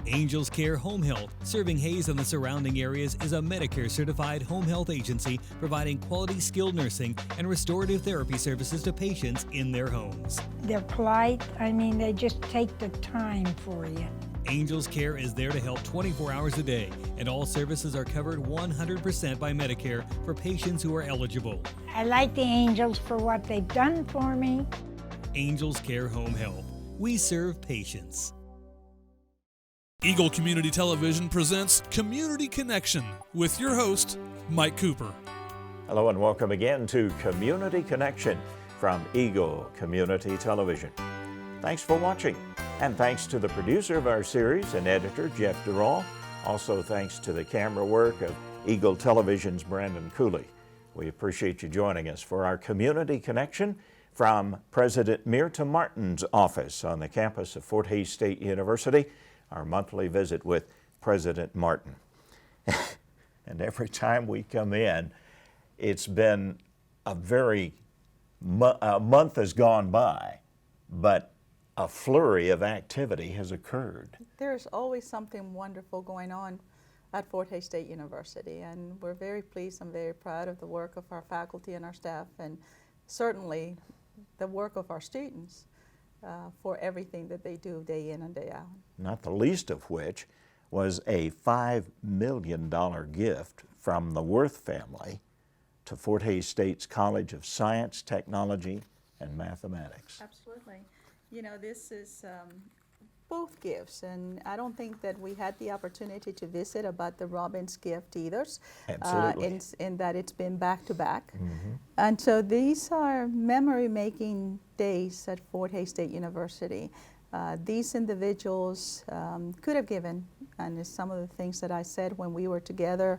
Angels Care Home Health, serving Hayes and the surrounding areas, is a Medicare-certified home health agency providing quality skilled nursing and restorative therapy services to patients in their homes. They're polite. I mean, they just take the time for you. Angels Care is there to help 24 hours a day, and all services are covered 100% by Medicare for patients who are eligible. I like the Angels for what they've done for me. Angels Care Home Health. We serve patients. Eagle Community Television presents Community Connection with your host, Mike Cooper. Hello and welcome again to Community Connection from Eagle Community Television. Thanks for watching, and thanks to the producer of our series and editor, Jeff Durall. Also thanks to the camera work of Eagle Television's Brandon Cooley. We appreciate you joining us for our Community Connection from President Mirta Martin's office on the campus of Fort Hays State University. Our monthly visit with President Martin. And every time we come in, it's been a month has gone by, but a flurry of activity has occurred. There's always something wonderful going on at Fort Hays State University, and we're very pleased and very proud of the work of our faculty and our staff, and certainly the work of our students. For everything that they do day in and day out. Not the least of which was a $5 million gift from the Worth family to Fort Hays State's College of Science, Technology, and Mathematics. Absolutely. You know, this is both gifts, and I don't think that we had the opportunity to visit about the Robbins gift either. Absolutely. In that it's been back to back. Mm-hmm. And so these are memory-making days at Fort Hays State University. These individuals could have given, and it's some of the things that I said when we were together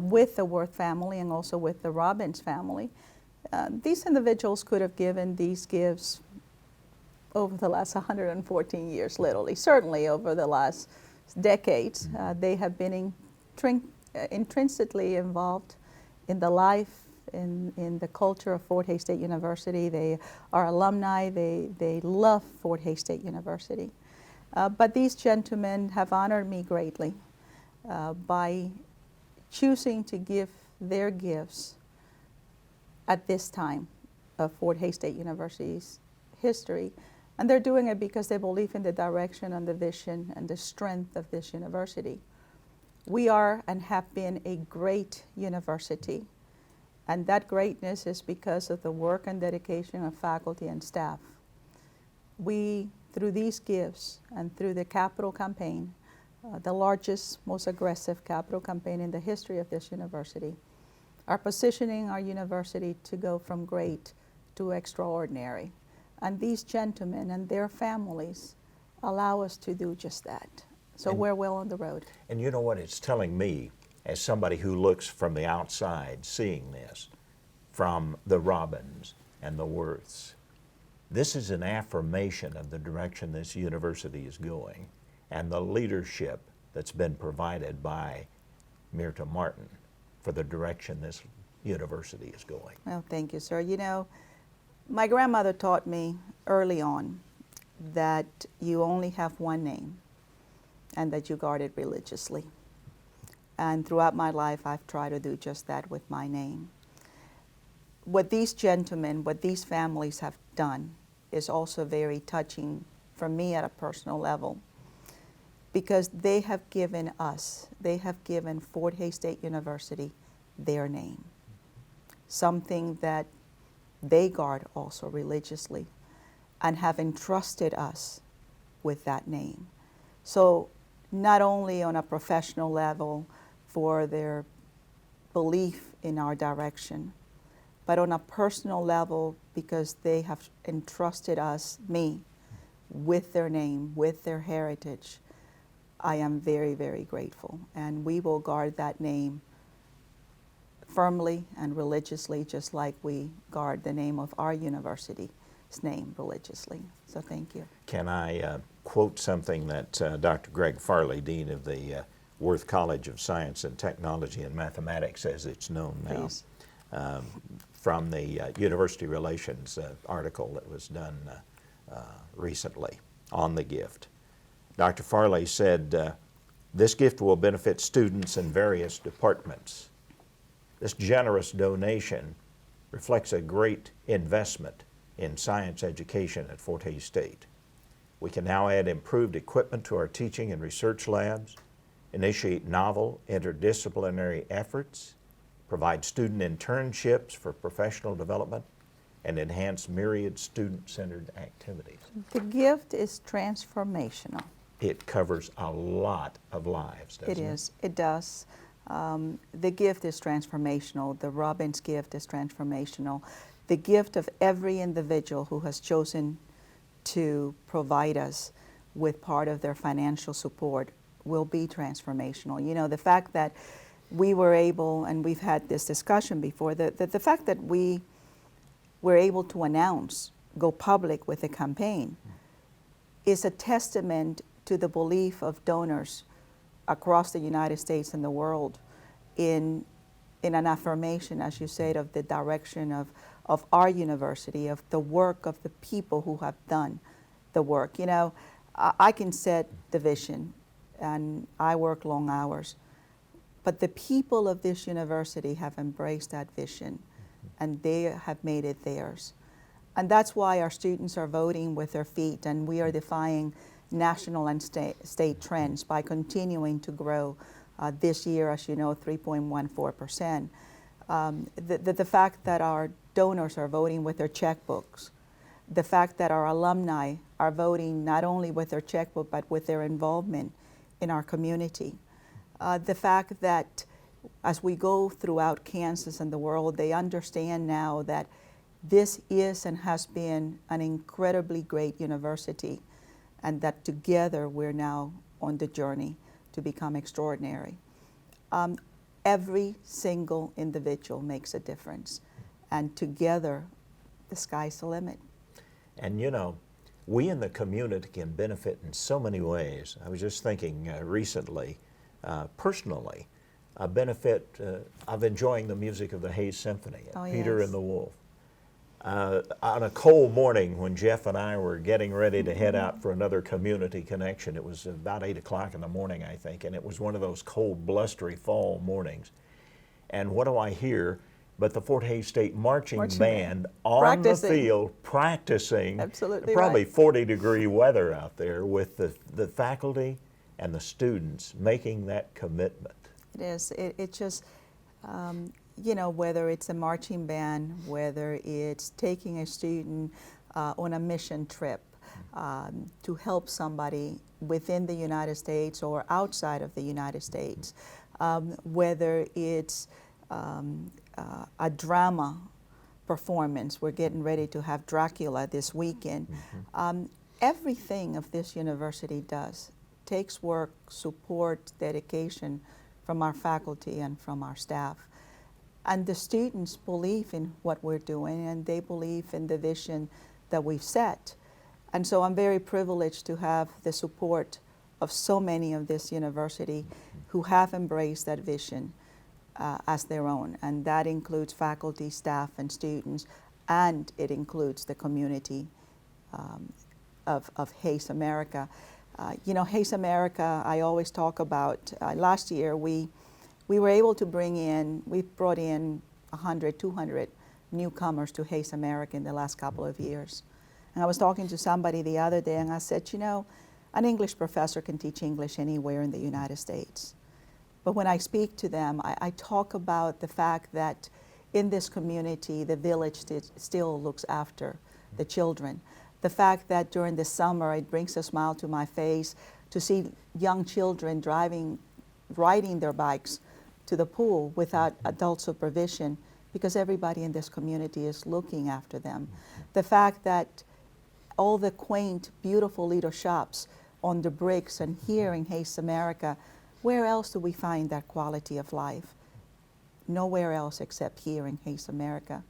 with the Worth family and also with the Robbins family, these individuals could have given these gifts over the last 114 years, literally. Certainly over the last decades, they have been intrinsically involved in the life, in the culture of Fort Hays State University. They are alumni. They love Fort Hays State University. But these gentlemen have honored me greatly by choosing to give their gifts at this time of Fort Hays State University's history. And they're doing it because they believe in the direction and the vision and the strength of this university. We are and have been a great university, and that greatness is because of the work and dedication of faculty and staff. We, through these gifts and through the capital campaign, the largest, most aggressive capital campaign in the history of this university, are positioning our university to go from great to extraordinary. And these gentlemen and their families allow us to do just that. So we're well on the road. And you know what it's telling me, as somebody who looks from the outside, seeing this, from the Robbins and the Worths, this is an affirmation of the direction this university is going and the leadership that's been provided by Mirta Martin for the direction this university is going. Well, thank you, sir. You know, my grandmother taught me early on that you only have one name and that you guard it religiously. And throughout my life, I've tried to do just that with my name. What these gentlemen, what these families have done is also very touching for me at a personal level, because they have given us, they have given Fort Hays State University their name, something that they guard also religiously and have entrusted us with that name. So not only on a professional level for their belief in our direction, but on a personal level because they have entrusted us, me, with their name, with their heritage. I am very, very grateful, and we will guard that name firmly and religiously, just like we guard the name of our university's name religiously. So thank you. Can I quote something that Dr. Greg Farley, Dean of the Worth College of Science and Technology and Mathematics, as it's known now, from the University Relations article that was done recently on the gift. Dr. Farley said, this gift will benefit students in various departments. This generous donation reflects a great investment in science education at Fort Hays State. We can now add improved equipment to our teaching and research labs, initiate novel interdisciplinary efforts, provide student internships for professional development, and enhance myriad student-centered activities. The gift is transformational. It covers a lot of lives, doesn't it? It is. It does. The gift is transformational. The Robbins gift is transformational. The gift of every individual who has chosen to provide us with part of their financial support will be transformational. You know, the fact that we were able, and we've had this discussion before, the fact that we were able to announce, go public with a campaign, is a testament to the belief of donors across the United States and the world in an affirmation, as you said, of the direction of our university, of the work of the people who have done the work. You know, I can set the vision, and I work long hours, but the people of this university have embraced that vision, and they have made it theirs. And that's why our students are voting with their feet, and we are defying national and state trends by continuing to grow this year, as you know, 3.14%. The fact that our donors are voting with their checkbooks, the fact that our alumni are voting not only with their checkbook but with their involvement in our community, the fact that as we go throughout Kansas and the world, they understand now that this is and has been an incredibly great university, and that together we're now on the journey to become extraordinary. Every single individual makes a difference, and together the sky's the limit. And you know, we in the community can benefit in so many ways. I was just thinking recently, personally, a benefit of enjoying the music of the Hays Symphony at Peter yes. and the Wolf. On a cold morning when Jeff and I were getting ready to head out for another community connection, it was about 8 o'clock in the morning, I think, and it was one of those cold, blustery fall mornings. And what do I hear but the Fort Hays State Marching Band on the field practicing. Absolutely probably right. 40-degree weather out there with the faculty and the students making that commitment. It is. It just, you know, whether it's a marching band, whether it's taking a student on a mission trip to help somebody within the United States or outside of the United States, whether it's a drama performance. We're getting ready to have Dracula this weekend. Everything of this university does takes work, support, dedication from our faculty and from our staff. And the students believe in what we're doing, and they believe in the vision that we've set. And so I'm very privileged to have the support of so many of this university who have embraced that vision as their own. And that includes faculty, staff, and students, and it includes the community of Hays America. You know, Hays America, I always talk about, last year we were able to we brought in 100, 200 newcomers to Hays America in the last couple of years. And I was talking to somebody the other day, and I said, you know, an English professor can teach English anywhere in the United States. But when I speak to them, I talk about the fact that in this community, the village still looks after the children. The fact that during the summer, it brings a smile to my face to see young children riding their bikes to the pool without adult supervision, because everybody in this community is looking after them. The fact that all the quaint, beautiful little shops on the bricks and here in Hays America, where else do we find that quality of life? Nowhere else except here in Hays America.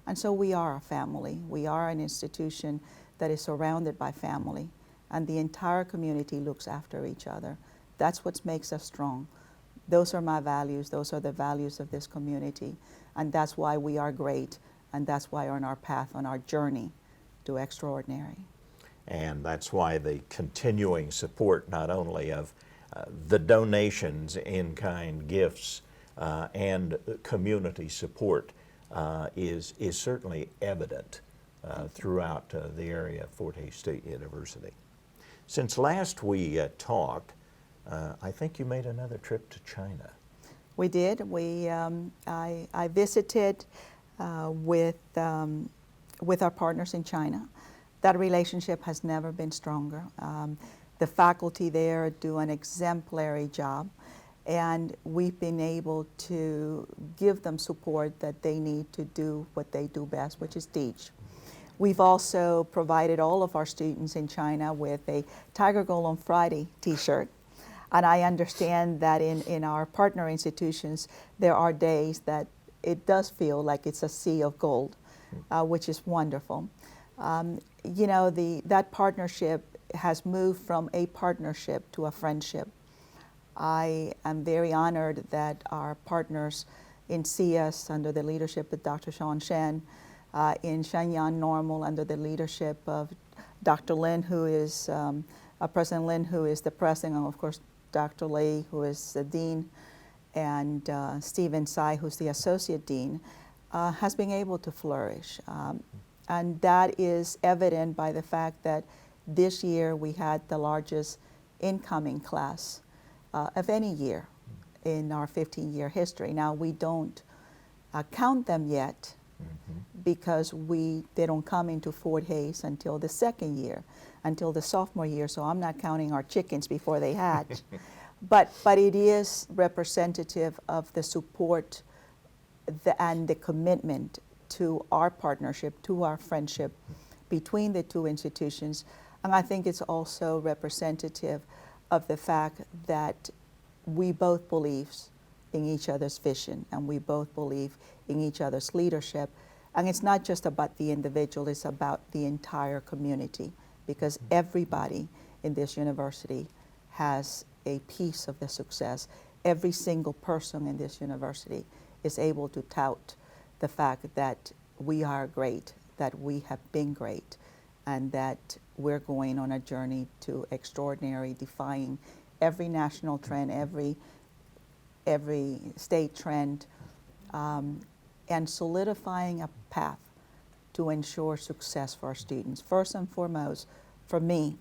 And so we are a family. We are an institution that is surrounded by family, and the entire community looks after each other. That's what makes us strong. Those are my values. Those are the values of this community. And that's why we are great, and that's why we're on our path, on our journey to extraordinary. And that's why the continuing support not only of the donations, in-kind gifts, and community support is certainly evident throughout the area of Fort Hays State University. Since last we talked, I think you made another trip to China. We did. I visited with our partners in China. That relationship has never been stronger. The faculty there do an exemplary job, and we've been able to give them support that they need to do what they do best, which is teach. We've also provided all of our students in China with a Tiger Gold on Friday t-shirt. And I understand that in our partner institutions, there are days that it does feel like it's a sea of gold, which is wonderful. You know, that partnership has moved from a partnership to a friendship. I am very honored that our partners in CS under the leadership of Dr. Sean Shen, in Shenyang Normal under the leadership of Dr. Lin, who is President Lin, who is the president, and of course Dr. Lee, who is the dean, and Stephen Tsai, who's the associate dean, has been able to flourish. And that is evident by the fact that this year we had the largest incoming class of any year in our 15-year history. Now, we don't count them yet because they don't come into Fort Hays until the second year, until the sophomore year, so I'm not counting our chickens before they hatch. But it is representative of the support and the commitment to our partnership, to our friendship between the two institutions. And I think it's also representative of the fact that we both believe in each other's vision, and we both believe in each other's leadership. And it's not just about the individual, it's about the entire community, because everybody in this university has a piece of the success. Every single person in this university is able to tout the fact that we are great, that we have been great, and that we're going on a journey to extraordinary, defying every national trend, every state trend, and solidifying a path to ensure success for our students. First and foremost, for me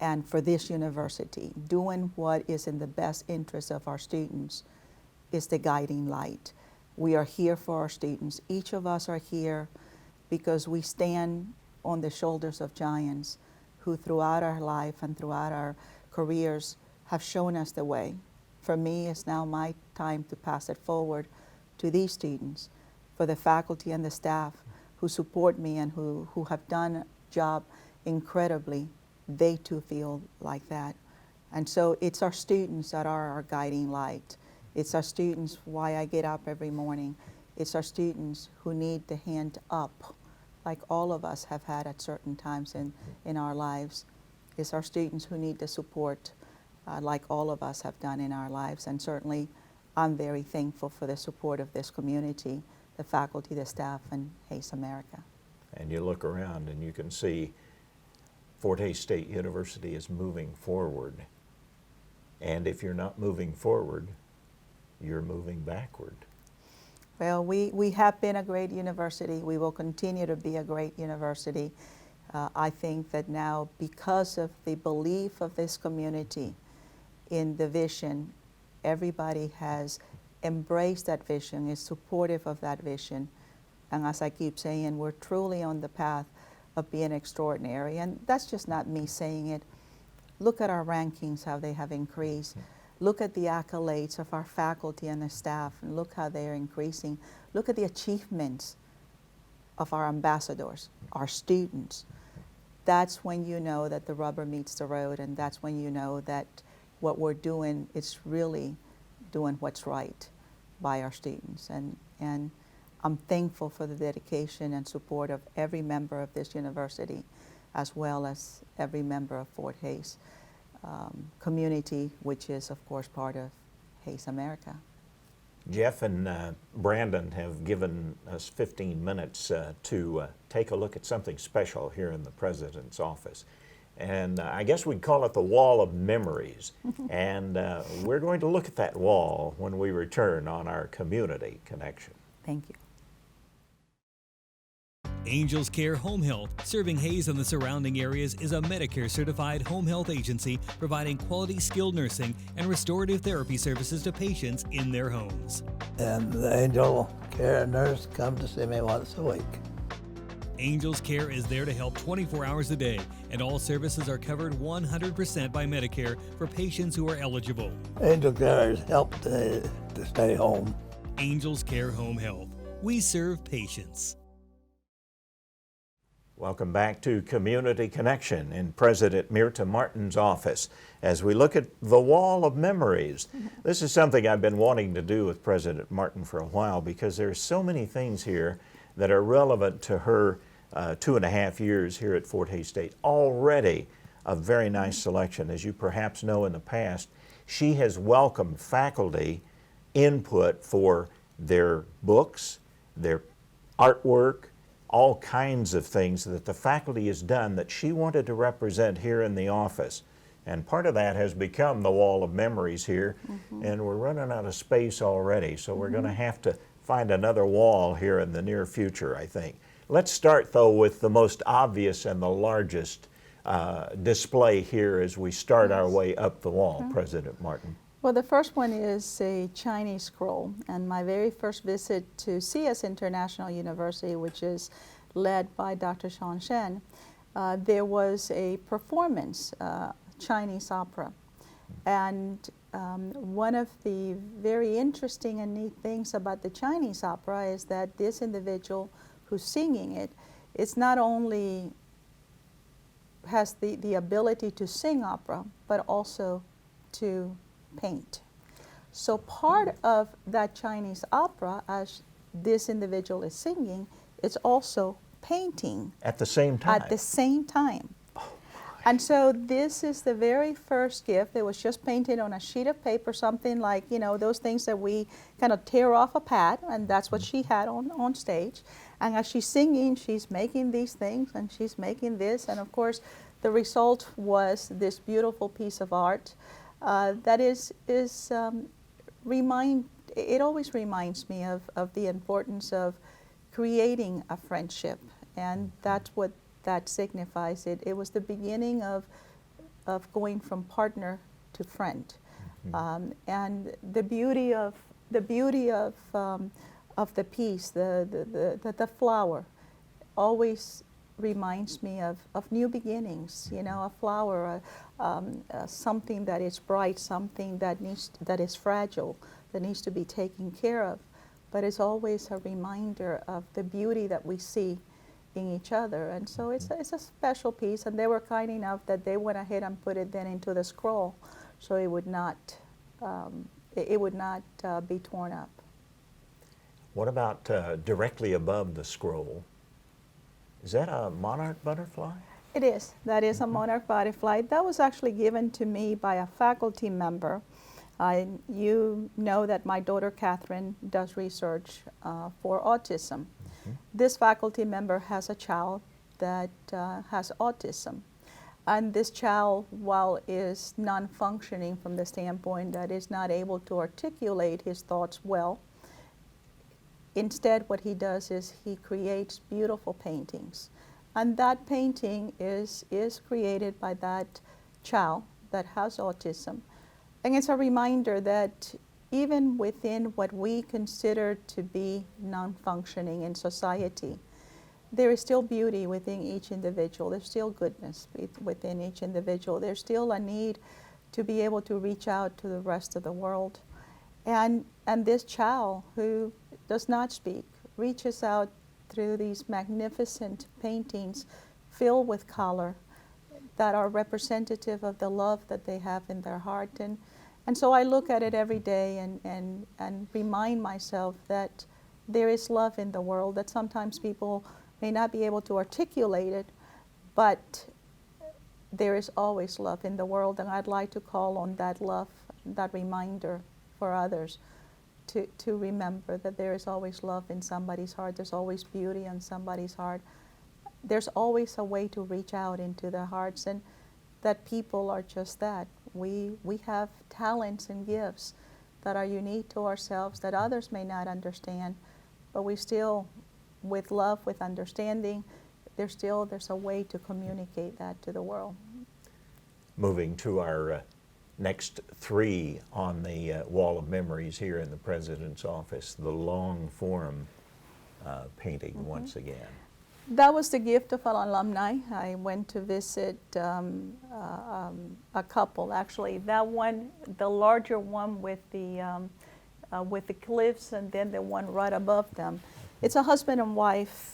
and for this university, doing what is in the best interest of our students is the guiding light. We are here for our students. Each of us are here because we stand on the shoulders of giants who throughout our life and throughout our careers have shown us the way. For me, it's now my time to pass it forward to these students, for the faculty and the staff who support me and who have done a job incredibly. They too feel like that. And so it's our students that are our guiding light. It's our students why I get up every morning. It's our students who need the hand up, like all of us have had at certain times in our lives. It's our students who need the support, like all of us have done in our lives. And certainly I'm very thankful for the support of this community, the faculty, the staff, and Hays America. And you look around and you can see Fort Hays State University is moving forward. And if you're not moving forward, you're moving backward. Well, we have been a great university. We will continue to be a great university. I think that now, because of the belief of this community in the vision, everybody has embraced that vision, is supportive of that vision. And as I keep saying, we're truly on the path of being extraordinary. And that's just not me saying it. Look at our rankings, how they have increased. Look at the accolades of our faculty and the staff, and look how they're increasing. Look at the achievements of our ambassadors, our students. That's when you know that the rubber meets the road, and that's when you know that what we're doing is really doing what's right by our students. And I'm thankful for the dedication and support of every member of this university, as well as every member of Fort Hays community, which is, of course, part of Hays America. Jeff and Brandon have given us 15 minutes to take a look at something special here in the President's office. And I guess we'd call it the wall of memories. And we're going to look at that wall when we return on our Community Connection. Thank you. Angels Care Home Health, serving Hayes and the surrounding areas, is a Medicare-certified home health agency providing quality skilled nursing and restorative therapy services to patients in their homes. And the Angel Care nurse comes to see me once a week. Angels Care is there to help 24 hours a day, and all services are covered 100% by Medicare for patients who are eligible. Angel Care has helped to stay home. Angels Care Home Health. We serve patients. Welcome back to Community Connection in President Mirta Martin's office as we look at the wall of memories. This is something I've been wanting to do with President Martin for a while because there are so many things here that are relevant to her 2.5 years here at Fort Hays State. Already a very nice selection. As you perhaps know, in the past, she has welcomed faculty input for their books, their artwork, all kinds of things that the faculty has done that she wanted to represent here in the office. And part of that has become the wall of memories here, and we're running out of space already, so we're going to have to find another wall here in the near future, I think. Let's start, though, with the most obvious and the largest display here as we start our way up the wall, President Martin. Well, the first one is a Chinese scroll, and my very first visit to CS International University, which is led by Dr. Sean Shen, there was a performance, Chinese opera. And one of the very interesting and neat things about the Chinese opera is that this individual who's singing it is not only has the ability to sing opera, but also to paint. So part of that Chinese opera, as this individual is singing, is also painting. At the same time? At the same time. And so this is the very first gift. It was just painted on a sheet of paper, something like, you know, those things that we kind of tear off a pad, and that's what she had on stage. And as she's singing, she's making these things, and she's making this, and of course, the result was this beautiful piece of art. That it always reminds me of the importance of creating a friendship, and that's what that signifies. It was the beginning of going from partner to friend, and the beauty of the piece, the flower, always reminds me of new beginnings. You know, a flower, something that is bright, something that is fragile, that needs to be taken care of, but it's always a reminder of the beauty that we see in each other. And so it's a special piece, and they were kind enough that they went ahead and put it then into the scroll, so it would not be torn up. What about directly above the scroll? Is that a monarch butterfly? It is. That is a monarch butterfly. That was actually given to me by a faculty member. You know that my daughter Catherine does research for autism. This faculty member has a child that has autism. And this child, while is non-functioning from the standpoint that is not able to articulate his thoughts well, instead what he does is he creates beautiful paintings. And that painting is created by that child that has autism. And it's a reminder that even within what we consider to be non-functioning in society, there is still beauty within each individual. There's still goodness within each individual. There's still a need to be able to reach out to the rest of the world. And this child who does not speak reaches out through these magnificent paintings filled with color that are representative of the love that they have in their heart. And so I look at it every day and remind myself that there is love in the world, that sometimes people may not be able to articulate it, but there is always love in the world, and I'd like to call on that love, that reminder for others to remember that there is always love in somebody's heart, there's always beauty in somebody's heart, there's always a way to reach out into their hearts, and that people are just that. We have talents and gifts that are unique to ourselves that others may not understand, but we still, with love, with understanding, there's a way to communicate that to the world. Moving to our next three on the wall of memories here in the President's office, the long form painting once again. That was the gift of an alumni. I went to visit a couple, actually. That one, the larger one with the cliffs, and then the one right above them. It's a husband and wife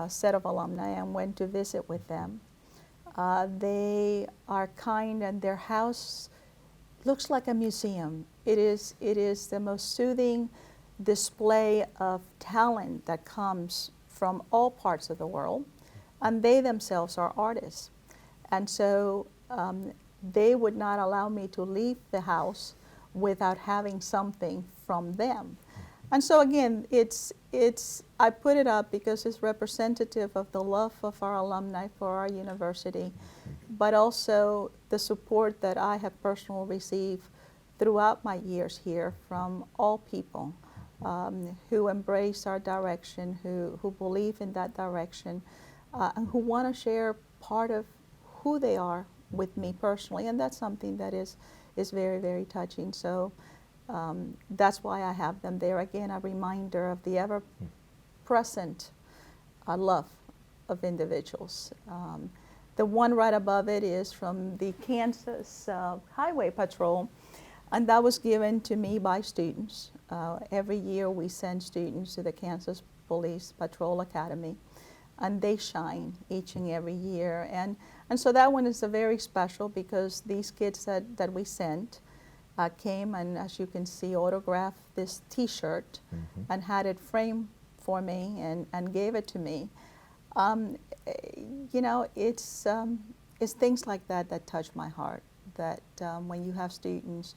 set of alumni, and went to visit with them. They are kind, and their house looks like a museum. It is the most soothing display of talent that comes from all parts of the world, and they themselves are artists. And so they would not allow me to leave the house without having something from them. And so again, I put it up because it's representative of the love of our alumni for our university, but also the support that I have personally received throughout my years here from all people who embrace our direction, who believe in that direction, and who want to share part of who they are with me personally. And that's something that is very, very touching. So that's why I have them there. Again, a reminder of the ever-present love of individuals. The one right above it is from the Kansas Highway Patrol, and that was given to me by students. Every year we send students to the Kansas Police Patrol Academy, and they shine each and every year. And so that one is very special because these kids that we sent came and, as you can see, autographed this T-shirt and had it framed for me and gave it to me. You know, it's things like that that touch my heart, that when you have students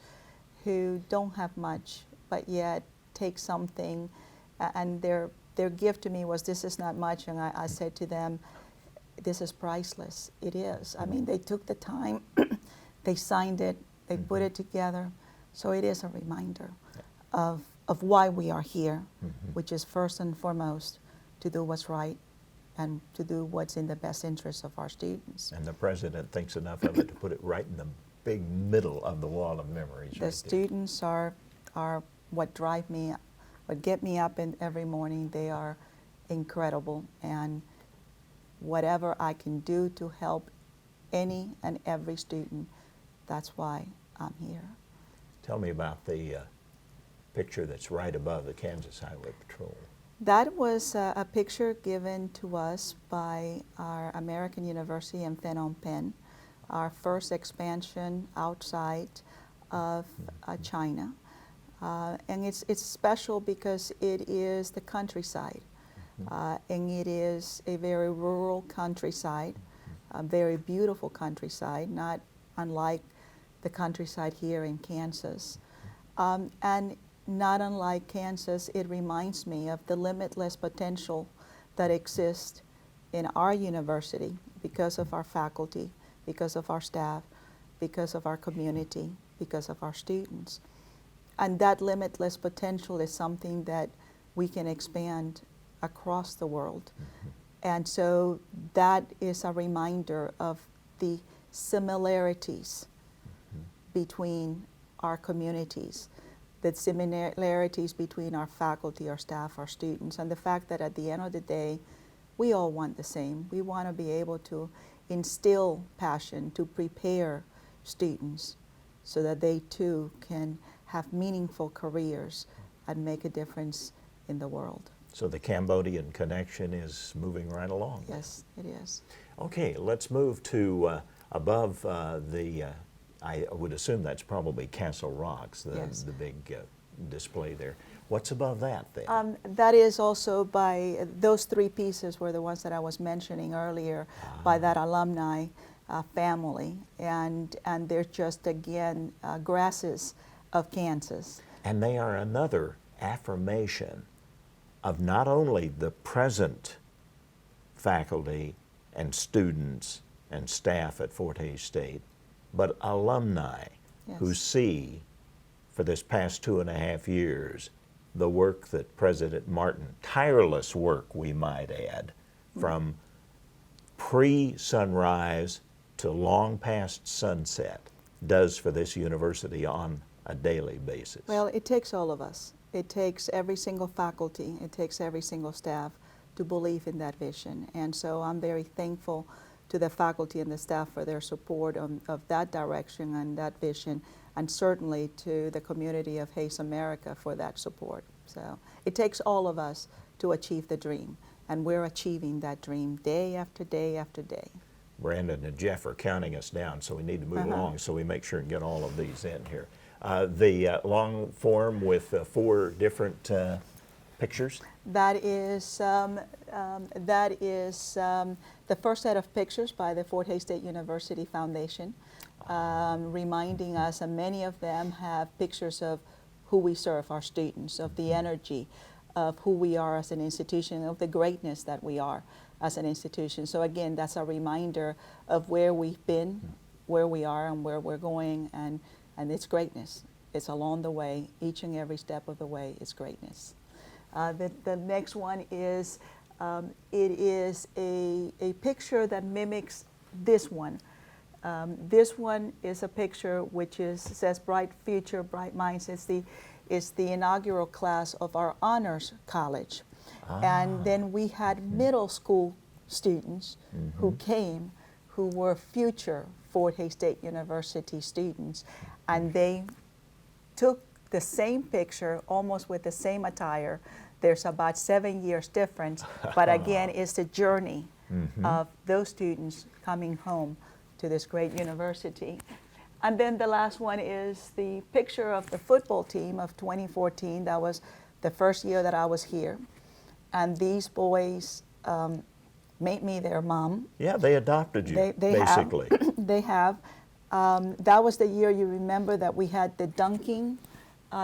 who don't have much but yet take something, and their gift to me was, this is not much, and I said to them, this is priceless. It is. I mean, they took the time, they signed it, they put it together, so it is a reminder of why we are here, which is first and foremost to do what's right and to do what's in the best interest of our students. And the President thinks enough of it to put it right in the big middle of the wall of memories. The students are what drive me, what get me up in every morning. They are incredible, and whatever I can do to help any and every student, that's why I'm here. Tell me about the picture that's right above the Kansas Highway Patrol. That was a picture given to us by our American University in Phnom Penh, our first expansion outside of China. And it's special because it is the countryside, and it is a very rural countryside, a very beautiful countryside, not unlike the countryside here in Kansas. And not unlike Kansas, it reminds me of the limitless potential that exists in our university because of our faculty, because of our staff, because of our community, because of our students. And that limitless potential is something that we can expand across the world. And so that is a reminder of the similarities between our communities, the similarities between our faculty, our staff, our students, and the fact that at the end of the day, we all want the same. We want to be able to instill passion, to prepare students so that they too can have meaningful careers and make a difference in the world. So the Cambodian connection is moving right along. Yes, it is. Okay, let's move to above I would assume that's probably Castle Rocks, the big display there. What's above that then? That is also by, those three pieces were the ones that I was mentioning earlier, by that alumni family. And they're just, again, grasses of Kansas. And they are another affirmation of not only the present faculty and students and staff at Fort Hays State, but alumni who Yes. see for this past 2.5 years the work that President Martin, tireless work we might add, from pre-sunrise to long past sunset, does for this university on a daily basis. Well, it takes all of us. It takes every single faculty, it takes every single staff to believe in that vision. And so I'm very thankful to the faculty and the staff for their support of that direction and that vision, and certainly to the community of Hays America for that support. So it takes all of us to achieve the dream, and we're achieving that dream day after day after day. Brandon and Jeff are counting us down, so we need to move along so we make sure and get all of these in here. The long form with 4 different pictures. That is the first set of pictures by the Fort Hays State University Foundation, reminding us, and many of them have pictures of who we serve, our students, of the energy, of who we are as an institution, of the greatness that we are as an institution. So again, that's a reminder of where we've been, where we are, and where we're going, and it's greatness. It's along the way, each and every step of the way is greatness. The next one is, it is a picture that mimics this one. This one is a picture which says Bright Future, Bright Minds. It's the inaugural class of our honors college. And then we had middle school students who came, who were future Fort Hays State University students, and they took the same picture, almost with the same attire. There's about 7 years difference, but again, it's the journey of those students coming home to this great university. And then the last one is the picture of the football team of 2014. That was the first year that I was here. And these boys made me their mom. Yeah, they adopted you, They basically. Have. They have. That was the year, you remember, that we had the dunking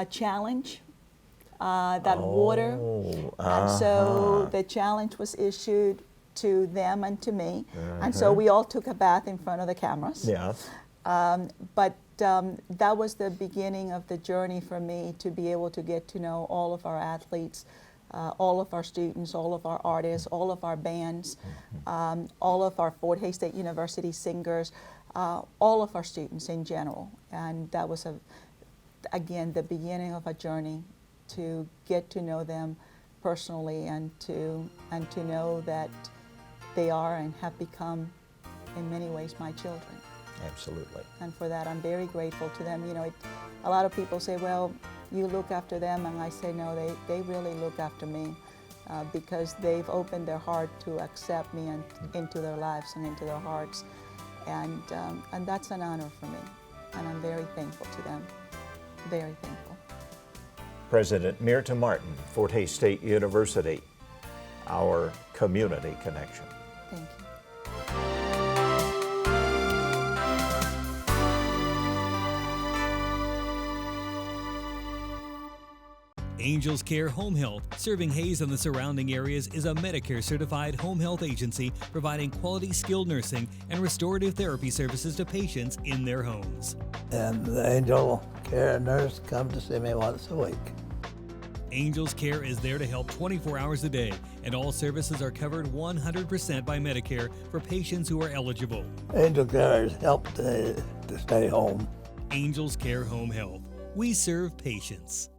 challenge, water. And so the challenge was issued to them and to me. And so we all took a bath in front of the cameras. Yeah. But that was the beginning of the journey for me to be able to get to know all of our athletes, all of our students, all of our artists, all of our bands, all of our Fort Hays State University singers, all of our students in general. And that was, again, the beginning of a journey to get to know them personally, and to know that they are and have become, in many ways, my children. Absolutely. And for that, I'm very grateful to them. You know, a lot of people say, well, you look after them, and I say, no, they really look after me, because they've opened their heart to accept me and into their lives and into their hearts. And that's an honor for me, and I'm very thankful to them, very thankful. President Mirta Martin, Fort Hays State University, our community connection. Thank you. Angels Care Home Health, serving Hays and the surrounding areas, is a Medicare-certified home health agency providing quality skilled nursing and restorative therapy services to patients in their homes. And the angel care nurse comes to see me once a week. Angels Care is there to help 24 hours a day, and all services are covered 100% by Medicare for patients who are eligible. Angel care has helped to stay home. Angels Care Home Health. We serve patients.